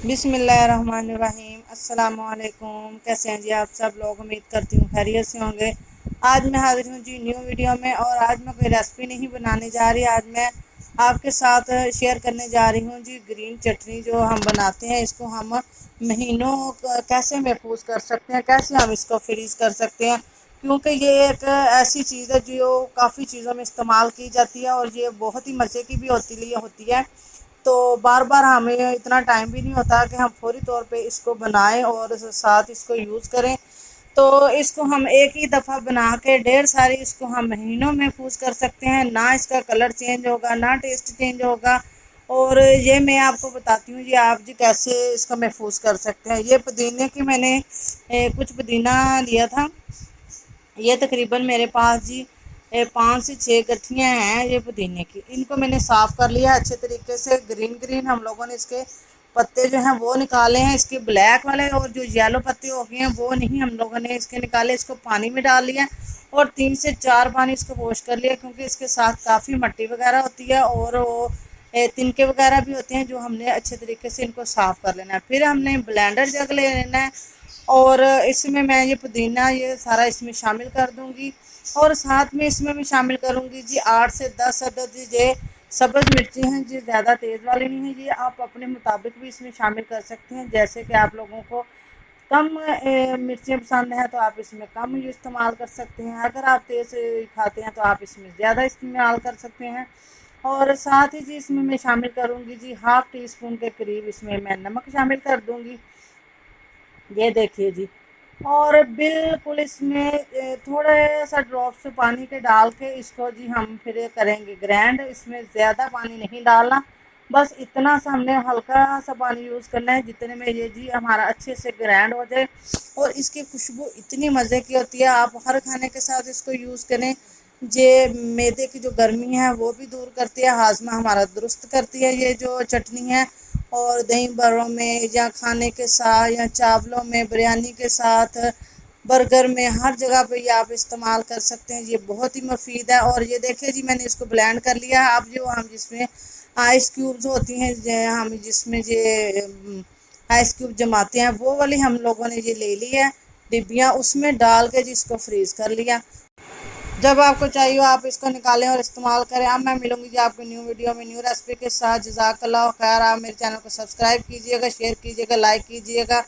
बिस्मिल्लाहिर्रहमानिर्रहीम। अस्सलामुअलैकुम। कैसे हैं जी आप सब लोग? उम्मीद करती हूँ खैरियत से होंगे। आज मैं हाजिर हूँ जी न्यू वीडियो में, और आज मैं कोई रेसिपी नहीं बनाने जा रही। आज मैं आपके साथ शेयर करने जा रही हूँ जी ग्रीन चटनी जो हम बनाते हैं। इसको हम महीनों कैसे महफूज कर सकते हैं, कैसे हम इसको फ्रीज़ कर सकते हैं, क्योंकि ये एक ऐसी चीज़ है जो काफ़ी चीज़ों में इस्तेमाल की जाती है और ये बहुत ही मज़े की भी होती है। तो बार बार हमें इतना टाइम भी नहीं होता कि हम फौरी तौर पे इसको बनाएं और साथ इसको यूज़ करें। तो इसको हम एक ही दफ़ा बना के ढेर सारी इसको हम महीनों में महफूज कर सकते हैं। ना इसका कलर चेंज होगा, ना टेस्ट चेंज होगा। और ये मैं आपको बताती हूँ जी आप जी कैसे इसको महफूज कर सकते हैं। ये पुदीने की मैंने कुछ पुदीना लिया था। ये तकरीबन मेरे पास जी 5 से 6 गठियाँ हैं ये पुदीने की। इनको मैंने साफ़ कर लिया अच्छे तरीके से। ग्रीन ग्रीन हम लोगों ने इसके पत्ते जो हैं वो निकाले हैं, इसके ब्लैक वाले और जो येलो पत्ते हो गए हैं वो नहीं हम लोगों ने इसके निकाले। इसको पानी में डाल लिया और 3 से 4 पानी इसको वॉश कर लिया, क्योंकि इसके साथ काफ़ी मिट्टी वगैरह होती है और वो तिनके वगैरह भी होते हैं, जो हमने अच्छे तरीके से इनको साफ़ कर लेना है। फिर हमने ब्लेंडर जग ले लेना है और इसमें मैं ये पुदीना ये सारा इसमें शामिल कर दूंगी। और साथ में इसमें मैं शामिल करूंगी जी 8 से 10 अदद ये सब्ज़ मिर्ची हैं जी, ज़्यादा तेज़ वाली नहीं है। ये आप अपने मुताबिक भी इसमें शामिल कर सकते हैं, जैसे कि आप लोगों को कम मिर्चें पसंद हैं तो आप इसमें कम इस्तेमाल कर सकते हैं। अगर आप तेज़ खाते हैं तो आप इसमें ज़्यादा इस्तेमाल कर सकते हैं। और साथ ही जी इसमें मैं शामिल करूंगी जी ½ टी स्पून के करीब इसमें मैं नमक शामिल कर दूंगी। ये देखिए जी। और बिल्कुल इसमें थोड़ा सा ड्रॉप से पानी के डाल के इसको जी हम फिर करेंगे ग्राइंड। इसमें ज़्यादा पानी नहीं डालना, बस इतना सा हमने हल्का सा पानी यूज़ करना है जितने में ये जी हमारा अच्छे से ग्राइंड हो जाए। और इसकी खुशबू इतनी मज़े की होती है, आप हर खाने के साथ इसको यूज़ करें। ये मैदे की जो गर्मी है वो भी दूर करती है, हाजमा हमारा दुरुस्त करती है ये जो चटनी है। और दही बड़ों में या खाने के साथ या चावलों में, बिरयानी के साथ, बर्गर में, हर जगह पे ये आप इस्तेमाल कर सकते हैं। ये बहुत ही मुफीद है। और ये देखिए जी मैंने इसको ब्लेंड कर लिया है। अब जो हम जिसमें आइस क्यूब्स होती हैं, हम जिसमें ये आइस क्यूब जमाते हैं, वो वाली हम लोगों ने ये ले ली है डिब्बियाँ, उसमें डाल के जिसको फ्रीज़ कर लिया। जब आपको चाहिए हो आप इसको निकालें और इस्तेमाल करें। अब मैं मिलूंगी जी आपको न्यू वीडियो में न्यू रेसिपी के साथ। जज़ाकल्लाह खैर। आप मेरे चैनल को सब्सक्राइब कीजिएगा, शेयर कीजिएगा, लाइक कीजिएगा।